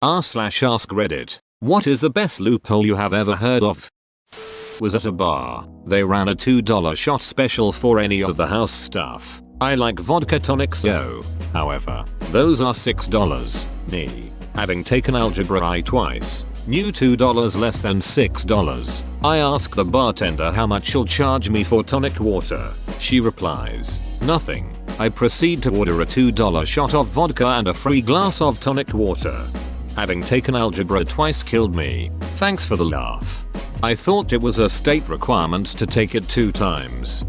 r/ask Reddit. What is the best loophole you have ever heard of? Was at a bar. They ran a $2 shot special for any of the house stuff. I like vodka tonics yo. However, those are $6. Me, having taken algebra I twice, knew $2 less than $6. I ask the bartender how much she'll charge me for tonic water. She replies, nothing. I proceed to order a $2 shot of vodka and a free glass of tonic water. Having taken algebra twice killed me. Thanks for the laugh. I thought it was a state requirement to take it 2 times.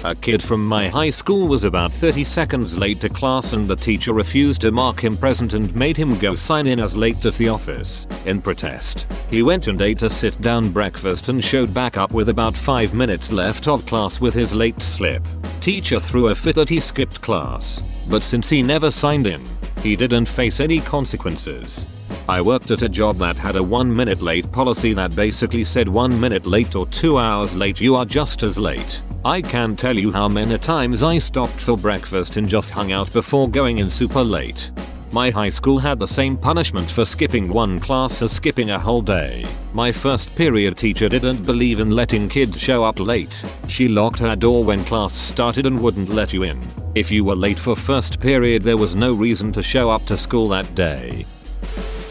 A kid from my high school was about 30 seconds late to class and the teacher refused to mark him present and made him go sign in as late at the office. In protest, he went and ate a sit-down breakfast and showed back up with about 5 minutes left of class with his late slip. Teacher threw a fit that he skipped class, but since he never signed in, he didn't face any consequences. I worked at a job that had a 1 minute late policy that basically said 1 minute late or 2 hours late you are just as late. I can't tell you how many times I stopped for breakfast and just hung out before going in super late. My high school had the same punishment for skipping one class as skipping a whole day. My first period teacher didn't believe in letting kids show up late. She locked her door when class started and wouldn't let you in. If you were late for first period there was no reason to show up to school that day.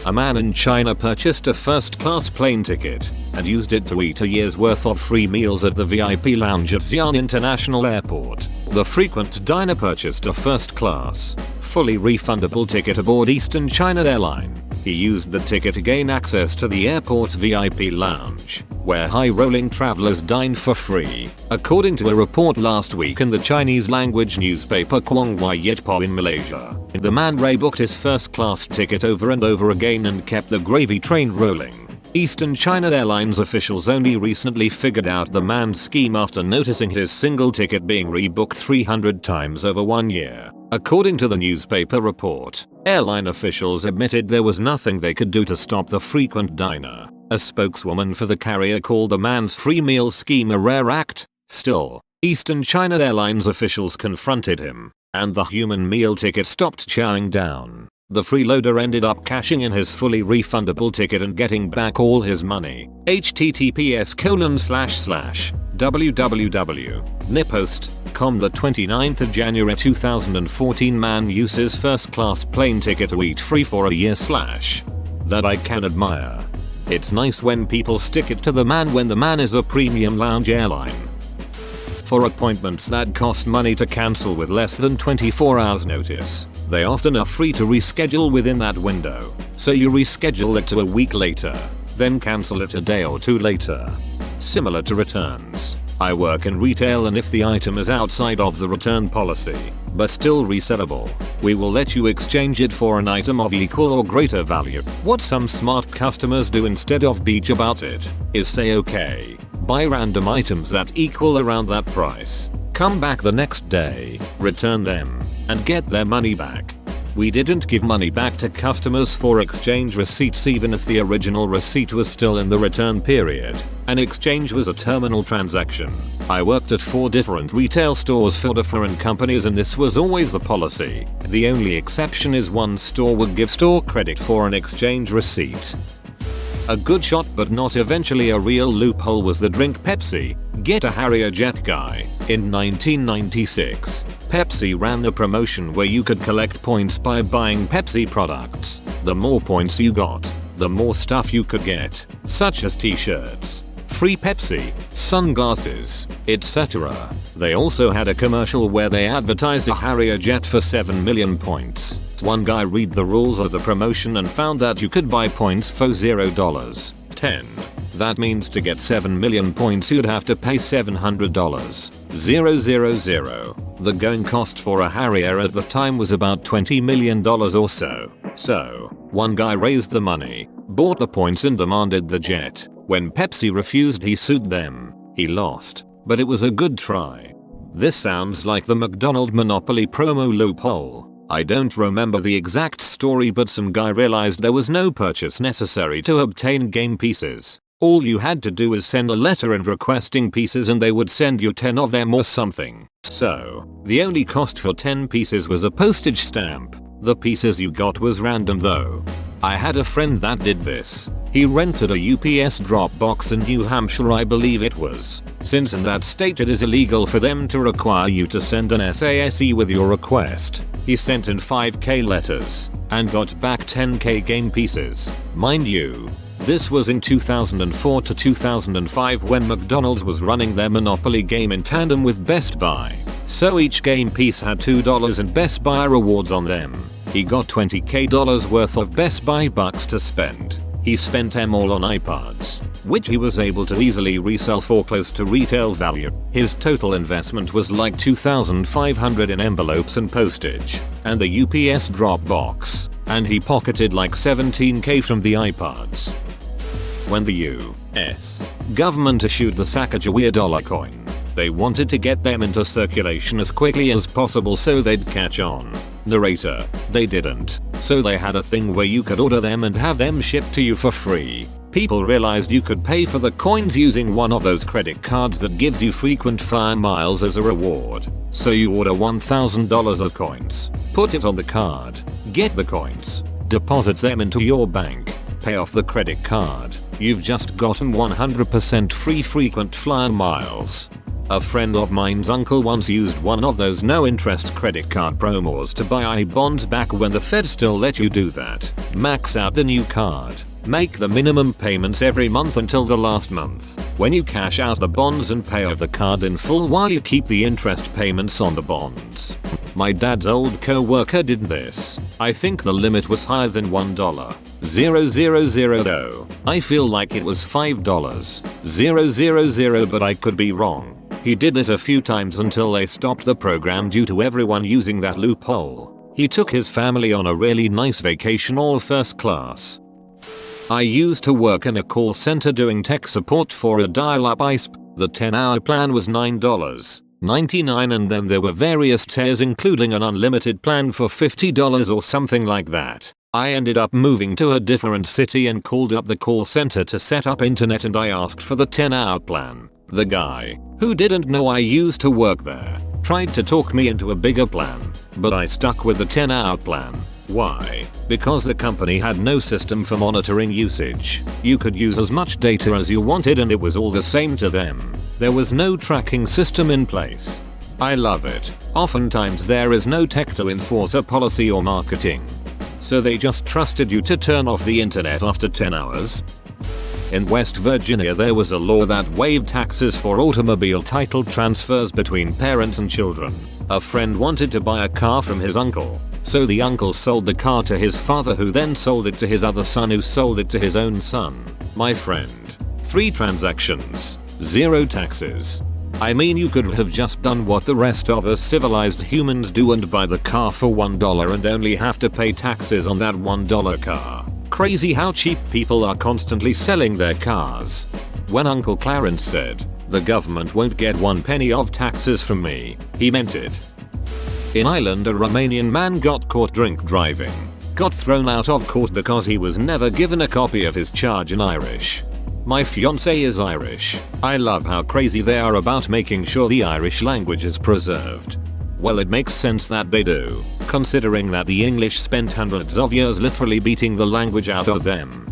A man in China purchased a first-class plane ticket and used it to eat a year's worth of free meals at the VIP lounge at Xi'an International Airport. The frequent diner purchased a first-class, fully refundable ticket aboard Eastern China Airline. He used the ticket to gain access to the airport VIP lounge, where high-rolling travelers dine for free. According to a report last week in the Chinese language newspaper Guanghua Yetpo in Malaysia, the man rebooked his first-class ticket over and over again and kept the gravy train rolling. Eastern China Airlines officials only recently figured out the man's scheme after noticing his single ticket being rebooked 300 times over 1 year. According to the newspaper report, airline officials admitted there was nothing they could do to stop the frequent diner. A spokeswoman for the carrier called the man's free meal scheme a rare act. Still, Eastern China Airlines officials confronted him, and the human meal ticket stopped chowing down. The freeloader ended up cashing in his fully refundable ticket and getting back all his money. https://www.nipost.com The 29th of January 2014 man uses first class plane ticket to eat free for a year / that I can admire. It's nice when people stick it to the man when the man is a premium lounge airline. For appointments that cost money to cancel with less than 24 hours notice, they often are free to reschedule within that window, so you reschedule it to a week later, then cancel it a day or 2 later. Similar to returns, I work in retail and if the item is outside of the return policy, but still resellable, we will let you exchange it for an item of equal or greater value. What some smart customers do instead of bitch about it, is say okay, buy random items that equal around that price, come back the next day, return them, and get their money back. We didn't give money back to customers for exchange receipts even if the original receipt was still in the return period. An exchange was a terminal transaction. I worked at 4 different retail stores for different companies and this was always the policy. The only exception is one store would give store credit for an exchange receipt. A good shot but not eventually a real loophole was the drink Pepsi, get a Harrier jet guy. In 1996, Pepsi ran a promotion where you could collect points by buying Pepsi products. The more points you got, the more stuff you could get, such as t-shirts, free Pepsi, sunglasses, etc. They also had a commercial where they advertised a Harrier jet for 7 million points. One guy read the rules of the promotion and found that you could buy points for $0. 10. That means to get 7 million points you'd have to pay $700. 000. The going cost for a Harrier at the time was about $20 million or so. So, one guy raised the money, bought the points and demanded the jet. When Pepsi refused he sued them. He lost, but it was a good try. This sounds like the McDonald's Monopoly promo loophole. I don't remember the exact story but some guy realized there was no purchase necessary to obtain game pieces. All you had to do was send a letter and requesting pieces and they would send you 10 of them or something. So, the only cost for 10 pieces was a postage stamp. The pieces you got was random though. I had a friend that did this. He rented a UPS drop box in New Hampshire, I believe it was, since in that state it is illegal for them to require you to send an SASE with your request. He sent in 5k letters and got back 10k game pieces. Mind you, this was in 2004 to 2005 when McDonald's was running their Monopoly game in tandem with Best Buy. So each game piece had $2 in Best Buy rewards on them. He got $20k worth of Best Buy bucks to spend. He spent them all on iPods, which he was able to easily resell for close to retail value. His total investment was like $2,500 in envelopes and postage, and the UPS drop box, and he pocketed like $17k from the iPods. When the US government issued the Sacagawea dollar coin, they wanted to get them into circulation as quickly as possible so they'd catch on. Narrator, they didn't, so they had a thing where you could order them and have them shipped to you for free. People realized you could pay for the coins using one of those credit cards that gives you frequent flyer miles as a reward. So you order $1,000 of coins, put it on the card, get the coins, deposit them into your bank, pay off the credit card. You've just gotten 100% free frequent flyer miles. A friend of mine's uncle once used one of those no interest credit card promos to buy I-bonds back when the Fed still let you do that. Max out the new card. Make the minimum payments every month until the last month. When you cash out the bonds and pay off the card in full while you keep the interest payments on the bonds. My dad's old co-worker did this. I think the limit was higher than $1,000 though. I feel like it was $5,000 but I could be wrong. He did it a few times until they stopped the program due to everyone using that loophole. He took his family on a really nice vacation all first class. I used to work in a call center doing tech support for a dial-up ISP. The 10-hour plan was $9.99 and then there were various tiers including an unlimited plan for $50 or something like that. I ended up moving to a different city and called up the call center to set up internet and I asked for the 10-hour plan. The guy, who didn't know I used to work there, tried to talk me into a bigger plan, but I stuck with the 10-hour plan. Why? Because the company had no system for monitoring usage. You could use as much data as you wanted and it was all the same to them. There was no tracking system in place. I love it. Oftentimes there is no tech to enforce a policy or marketing. So they just trusted you to turn off the internet after 10 hours. In West Virginia there was a law that waived taxes for automobile title transfers between parents and children. A friend wanted to buy a car from his uncle, so the uncle sold the car to his father who then sold it to his other son who sold it to his own son. My friend. 3 transactions. 0 taxes. I mean you could have just done what the rest of us civilized humans do and buy the car for $1 and only have to pay taxes on that $1 car. Crazy how cheap people are constantly selling their cars. When Uncle Clarence said, "The government won't get 1 penny of taxes from me," he meant it. In Ireland a Romanian man got caught drink driving. Got thrown out of court because he was never given a copy of his charge in Irish. My fiance is Irish. I love how crazy they are about making sure the Irish language is preserved. Well, it makes sense that they do, considering that the English spent hundreds of years literally beating the language out of them.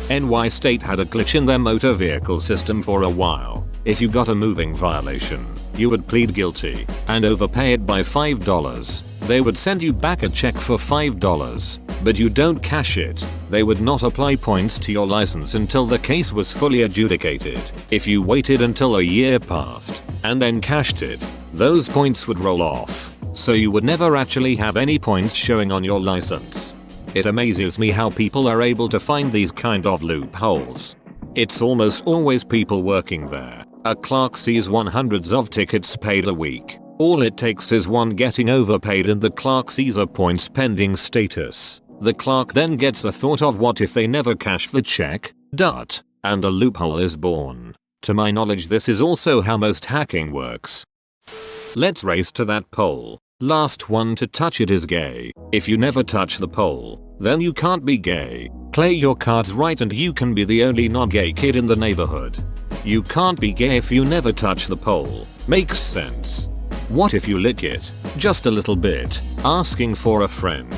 NY State had a glitch in their motor vehicle system for a while. If you got a moving violation, you would plead guilty and overpay it by $5. They would send you back a check for $5, but you don't cash it. They would not apply points to your license until the case was fully adjudicated. If you waited until a year passed and then cashed it, those points would roll off, so you would never actually have any points showing on your license. It amazes me how people are able to find these kind of loopholes. It's almost always people working there. A clerk sees hundreds of tickets paid a week. All it takes is one getting overpaid and the clerk sees a points pending status. The clerk then gets a thought of what if they never cash the check, and a loophole is born. To my knowledge this is also how most hacking works. Let's race to that pole. Last one to touch it is gay. If you never touch the pole, then you can't be gay. Play your cards right and you can be the only non-gay kid in the neighborhood. You can't be gay if you never touch the pole. Makes sense. What if you lick it? Just a little bit. Asking for a friend.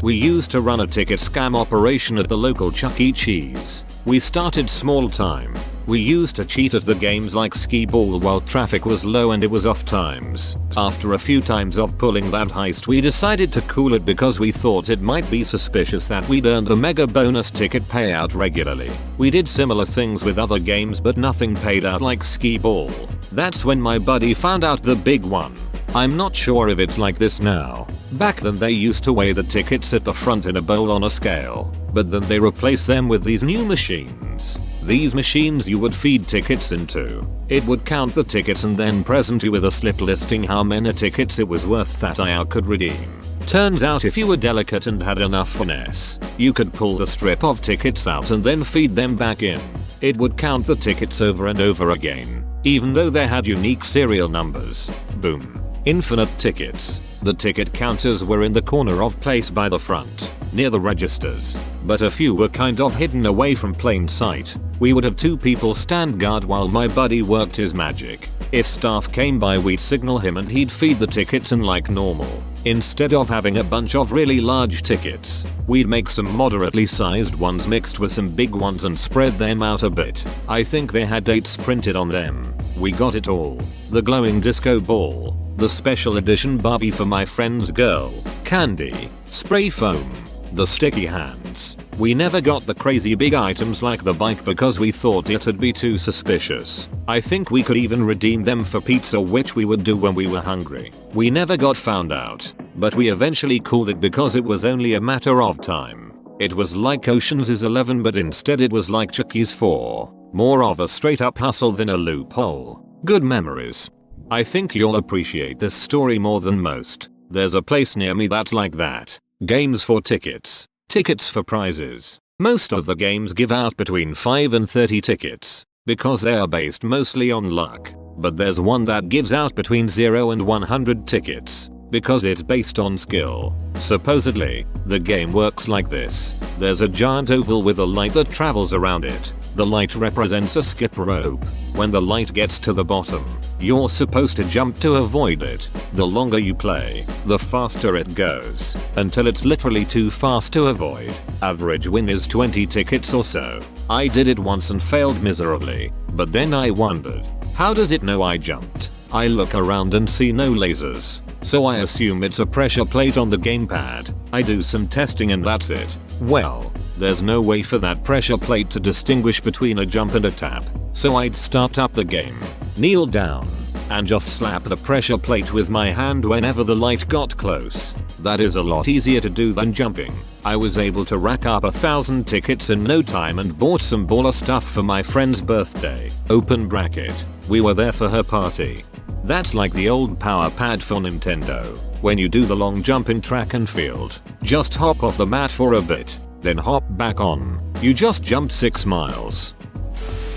We used to run a ticket scam operation at the local Chuck E. Cheese. We started small time. We used to cheat at the games like skee ball while traffic was low and it was off times. After a few times of pulling that heist, we decided to cool it because we thought it might be suspicious that we'd earned the mega bonus ticket payout regularly. We did similar things with other games but nothing paid out like skee ball. That's when my buddy found out the big one. I'm not sure if it's like this now. Back then they used to weigh the tickets at the front in a bowl on a scale, but then they replaced them with these new machines. These machines you would feed tickets into. It would count the tickets and then present you with a slip listing how many tickets it was worth that IR could redeem. Turns out if you were delicate and had enough finesse, you could pull the strip of tickets out and then feed them back in. It would count the tickets over and over again, even though they had unique serial numbers. Boom. Infinite tickets. The ticket counters were in the corner of place by the front, near the registers, but a few were kind of hidden away from plain sight. We would have 2 people stand guard while my buddy worked his magic. If staff came by we'd signal him and he'd feed the tickets in like normal. Instead of having a bunch of really large tickets, we'd make some moderately sized ones mixed with some big ones and spread them out a bit. I think they had dates printed on them. We got it all. The glowing disco ball, the special edition Barbie for my friend's girl, candy, spray foam, the sticky hands. We never got the crazy big items like the bike because we thought it'd be too suspicious. I think we could even redeem them for pizza, which we would do when we were hungry. We never got found out, but we eventually cooled it because it was only a matter of time. It was like Ocean's 11 but instead it was like Chucky's 4. More of a straight up hustle than a loophole. Good memories. I think you'll appreciate this story more than most. There's a place near me that's like that. Games for tickets. Tickets for prizes. Most of the games give out between 5 and 30 tickets, because they are based mostly on luck. But there's one that gives out between 0 and 100 tickets, because it's based on skill. Supposedly, the game works like this. There's a giant oval with a light that travels around it. The light represents a skip rope. When the light gets to the bottom, you're supposed to jump to avoid it. The longer you play, the faster it goes, until it's literally too fast to avoid. Average win is 20 tickets or so. I did it once and failed miserably, but then I wondered, how does it know I jumped? I look around and see no lasers, so I assume it's a pressure plate on the gamepad. I do some testing and that's it. Well, there's no way for that pressure plate to distinguish between a jump and a tap, so I'd start up the game, kneel down, and just slap the pressure plate with my hand whenever the light got close. That is a lot easier to do than jumping. I was able to rack up 1,000 tickets in no time and bought some baller stuff for my friend's birthday. Open bracket. We were there for her party. That's like the old power pad for Nintendo. When you do the long jump in track and field, just hop off the mat for a bit, then hop back on. You just jumped 6 miles.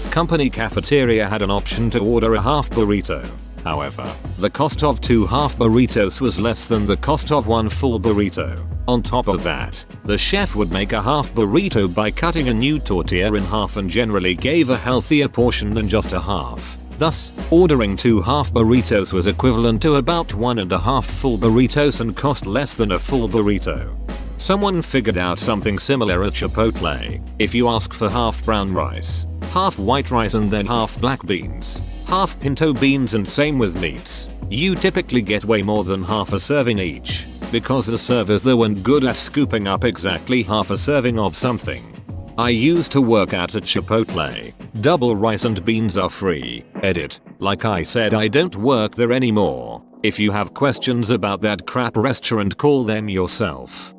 Company cafeteria had an option to order a half burrito. However, the cost of 2 half burritos was less than the cost of 1 full burrito. On top of that, the chef would make a half burrito by cutting a new tortilla in half and generally gave a healthier portion than just a half. Thus, ordering 2 half burritos was equivalent to about 1.5 full burritos and cost less than a full burrito. Someone figured out something similar at Chipotle. If you ask for half brown rice, half white rice and then half black beans, half pinto beans and same with meats, you typically get way more than half a serving each, because the servers there weren't good at scooping up exactly half a serving of something. I used to work at a Chipotle. Double rice and beans are free. Edit. Like I said, I don't work there anymore. If you have questions about that crap restaurant, call them yourself.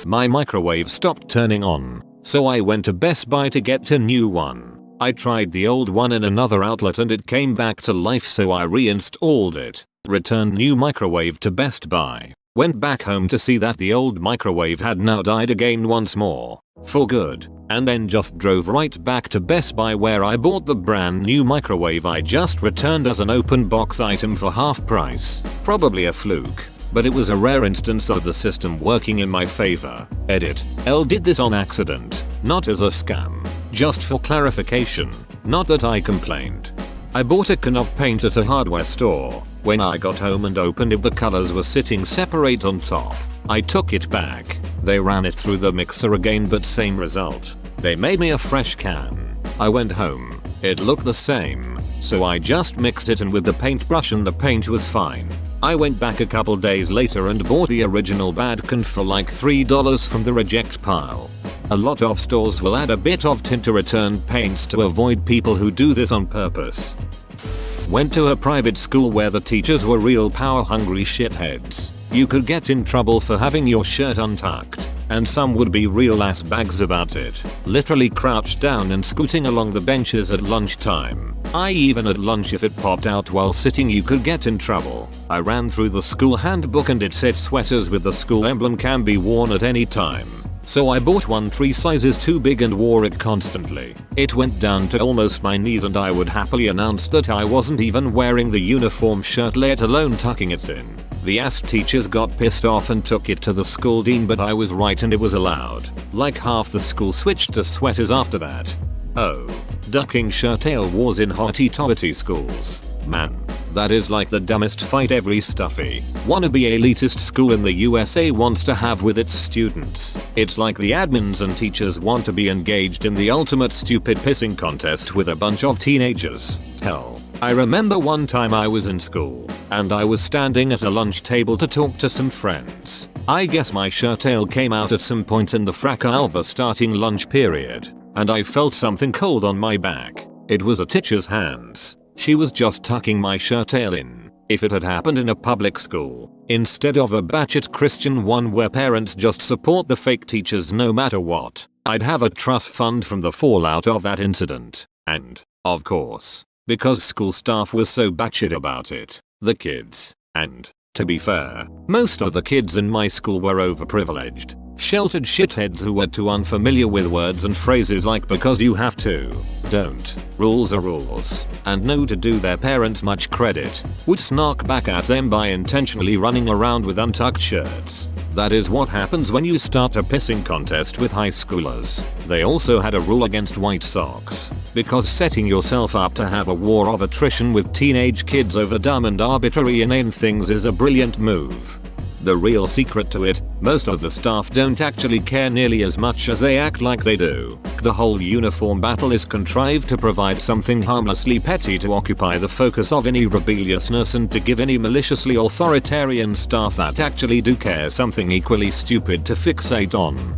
My microwave stopped turning on, so I went to Best Buy to get a new one. I tried the old one in another outlet and it came back to life, so I reinstalled it, returned new microwave to Best Buy, went back home to see that the old microwave had now died again once more, for good, and then just drove right back to Best Buy where I bought the brand new microwave I just returned as an open box item for half price. Probably a fluke, but it was a rare instance of the system working in my favor. Edit. L did this on accident, not as a scam. Just for clarification, not that I complained. I bought a can of paint at a hardware store. When I got home and opened it, the colors were sitting separate on top. I took it back, They ran it through the mixer again, but same result. They made me a fresh can. I went home. It looked the same. So I just mixed it in with the paintbrush and the paint was fine. I went back a couple days later and bought the original bad can for like $3 from the reject pile. A lot of stores will add a bit of tint to returned paints to avoid people who do this on purpose. Went to a private school where the teachers were real power hungry shitheads. You could get in trouble for having your shirt untucked, and some would be real ass bags about it, literally crouched down and scooting along the benches at lunchtime. Even at lunch, if it popped out while sitting, you could get in trouble. I ran through the school handbook and it said sweaters with the school emblem can be worn at any time. So I bought one 3 sizes too big and wore it constantly. It went down to almost my knees and I would happily announce that I wasn't even wearing the uniform shirt, let alone tucking it in. The ass teachers got pissed off and took it to the school dean, but I was right and it was allowed. Like half the school switched to sweaters after that. Oh. Ducking shirt ale wars in hotty-totty schools. Man, that is like the dumbest fight every stuffy, wannabe elitist school in the USA wants to have with its students. It's like the admins and teachers want to be engaged in the ultimate stupid pissing contest with a bunch of teenagers. Hell, I remember one time I was in school, and I was standing at a lunch table to talk to some friends. I guess my shirt ale came out at some point in the fracas of the starting lunch period, and I felt something cold on my back. It was a teacher's hands. She was just tucking my shirt ale in. If it had happened in a public school, instead of a batshit Christian one where parents just support the fake teachers no matter what, I'd have a trust fund from the fallout of that incident. And, of course, because school staff was so batshit about it, the kids, and, to be fair, most of the kids in my school were overprivileged, sheltered shitheads who were too unfamiliar with words and phrases like because you have to, don't, rules are rules, and no to do their parents much credit, would snark back at them by intentionally running around with untucked shirts. That is what happens when you start a pissing contest with high schoolers. They also had a rule against white socks, because setting yourself up to have a war of attrition with teenage kids over dumb and arbitrary inane things is a brilliant move. The real secret to it, most of the staff don't actually care nearly as much as they act like they do. The whole uniform battle is contrived to provide something harmlessly petty to occupy the focus of any rebelliousness and to give any maliciously authoritarian staff that actually do care something equally stupid to fixate on.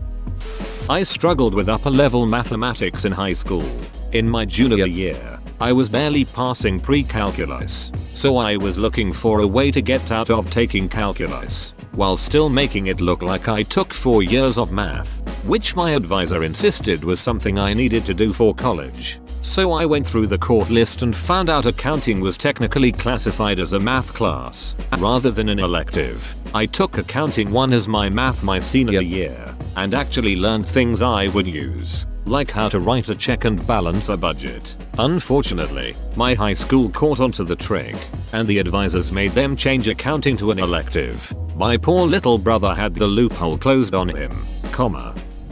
I struggled with upper level mathematics in high school. In my junior year, I was barely passing pre-calculus, so I was looking for a way to get out of taking calculus, while still making it look like I took 4 years of math, which my advisor insisted was something I needed to do for college. So I went through the court list and found out accounting was technically classified as a math class, rather than an elective. I took accounting 1 as my math my senior year, and actually learned things I would use, like how to write a check and balance a budget. Unfortunately, my high school caught onto the trick, and the advisors made them change accounting to an elective. My poor little brother had the loophole closed on him,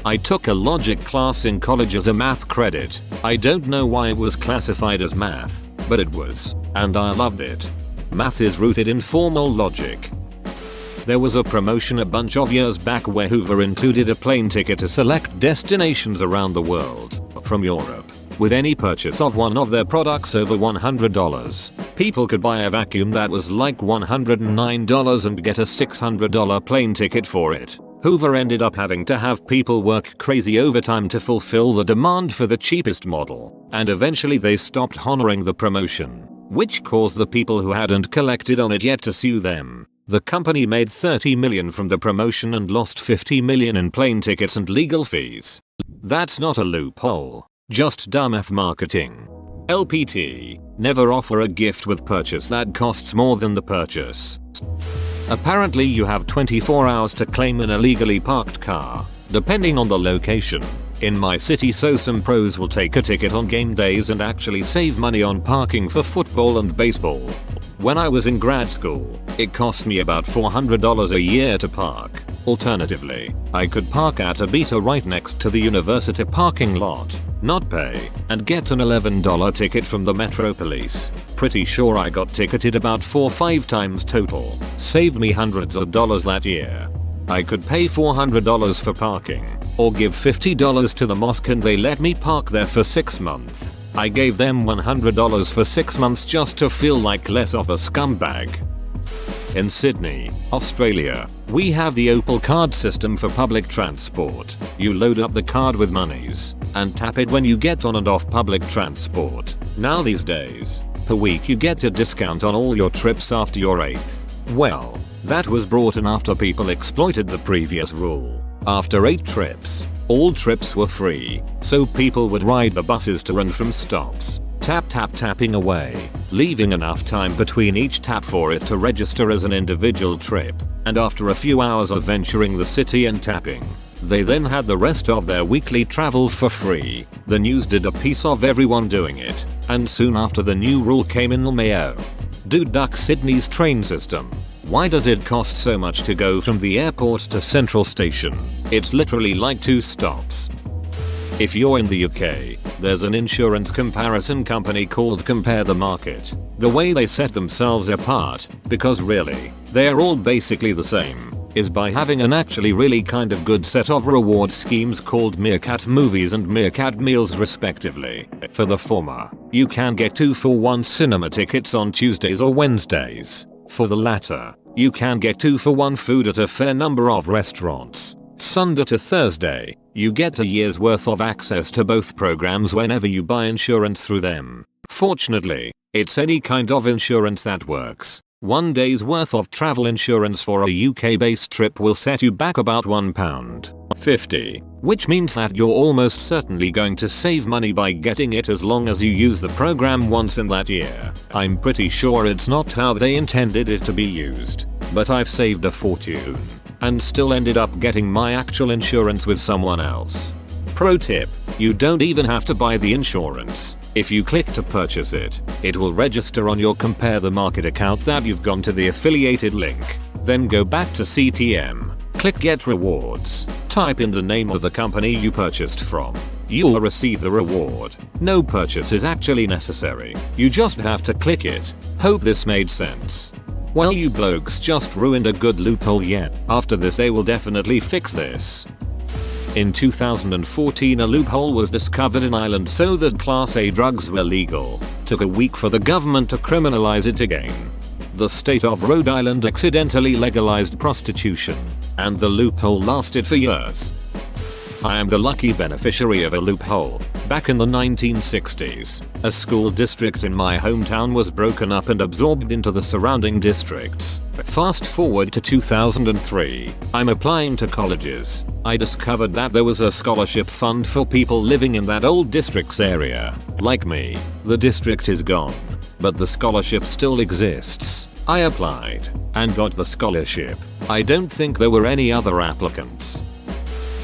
I took a logic class in college as a math credit. I don't know why it was classified as math, but it was, and I loved it. Math is rooted in formal logic. There was a promotion a bunch of years back where Hoover included a plane ticket to select destinations around the world, from Europe. With any purchase of one of their products over $100, people could buy a vacuum that was like $109 and get a $600 plane ticket for it. Hoover ended up having to have people work crazy overtime to fulfill the demand for the cheapest model, and eventually they stopped honoring the promotion, which caused the people who hadn't collected on it yet to sue them. The company made $30 million from the promotion and lost $50 million in plane tickets and legal fees. That's not a loophole, just dumb F marketing. LPT, never offer a gift with purchase that costs more than the purchase. Apparently you have 24 hours to claim an illegally parked car, depending on the location. In my city, so some pros will take a ticket on game days and actually save money on parking for football and baseball. When I was in grad school, it cost me about $400 a year to park. Alternatively, I could park at a beta right next to the university parking lot, not pay, and get an $11 ticket from the Metro Police. Pretty sure I got ticketed about 4 or 5 times total. Saved me hundreds of dollars that year. I could pay $400 for parking, or give $50 to the mosque and they let me park there for 6 months. I gave them $100 for 6 months just to feel like less of a scumbag. In Sydney, Australia, we have the Opal card system for public transport. You load up the card with monies and tap it when you get on and off public transport. Now these days, per week you get a discount on all your trips after your 8th. Well, that was brought in after people exploited the previous rule. After 8 trips, all trips were free, so people would ride the buses to and from stops, tapping away, leaving enough time between each tap for it to register as an individual trip, and after a few hours of venturing the city and tapping, they then had the rest of their weekly travel for free. The news did a piece of everyone doing it, and soon after the new rule came in the Mayo. Dude, duck Sydney's train system. Why does it cost so much to go from the airport to Central Station? It's literally like 2 stops. If you're in the UK, there's an insurance comparison company called Compare the Market. The way they set themselves apart, because really, they're all basically the same, is by having an actually really kind of good set of reward schemes called Meerkat Movies and Meerkat Meals respectively. For the former, you can get 2 for 1 cinema tickets on Tuesdays or Wednesdays. For the latter, you can get 2 for 1 food at a fair number of restaurants. Sunday to Thursday, you get a year's worth of access to both programs whenever you buy insurance through them. Fortunately, it's any kind of insurance that works. 1 day's worth of travel insurance for a UK-based trip will set you back about £1.50, which means that you're almost certainly going to save money by getting it as long as you use the program once in that year. I'm pretty sure it's not how they intended it to be used, but I've saved a fortune and still ended up getting my actual insurance with someone else. Pro tip, you don't even have to buy the insurance. If you click to purchase it, it will register on your Compare the Market account that you've gone to the affiliated link. Then go back to CTM, click Get Rewards, type in the name of the company you purchased from. You'll receive the reward. No purchase is actually necessary. You just have to click it. Hope this made sense. Well, you blokes just ruined a good loophole yet. After this they will definitely fix this. In 2014 a loophole was discovered in Ireland so that Class A drugs were legal. Took a week for the government to criminalize it again. The state of Rhode Island accidentally legalized prostitution, and the loophole lasted for years. I am the lucky beneficiary of a loophole. Back in the 1960s, a school district in my hometown was broken up and absorbed into the surrounding districts. Fast forward to 2003, I'm applying to colleges. I discovered that there was a scholarship fund for people living in that old district's area. Like me, the district is gone, but the scholarship still exists. I applied and got the scholarship. I don't think there were any other applicants.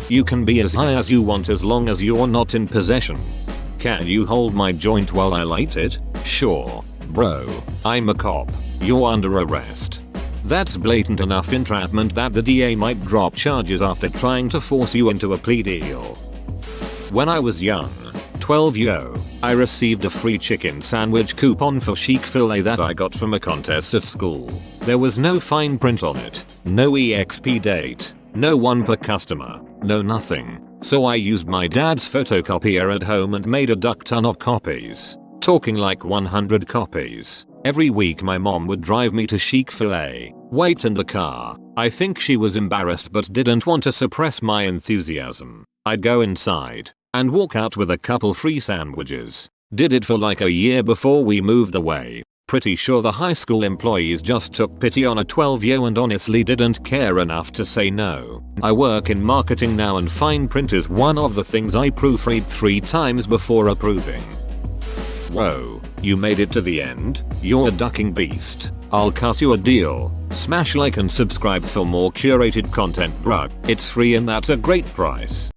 You can be as high as you want as long as you're not in possession. Can you hold my joint while I light it? Sure. Bro, I'm a cop. You're under arrest. That's blatant enough entrapment that the DA might drop charges after trying to force you into a plea deal. When I was young, 12-year, I received a free chicken sandwich coupon for Chick-fil-A that I got from a contest at school. There was no fine print on it, no EXP date, no one per customer, no nothing. So I used my dad's photocopier at home and made a duck ton of copies. Talking like 100 copies. Every week my mom would drive me to Chick-fil-A, wait in the car. I think she was embarrassed but didn't want to suppress my enthusiasm. I'd go inside and walk out with a couple free sandwiches. Did it for like a year before we moved away. Pretty sure the high school employees just took pity on a 12-year and honestly didn't care enough to say no. I work in marketing now and fine print is one of the things I proofread 3 times before approving. Whoa, you made it to the end? You're a ducking beast. I'll cut you a deal. Smash like and subscribe for more curated content, bruh. It's free and that's a great price.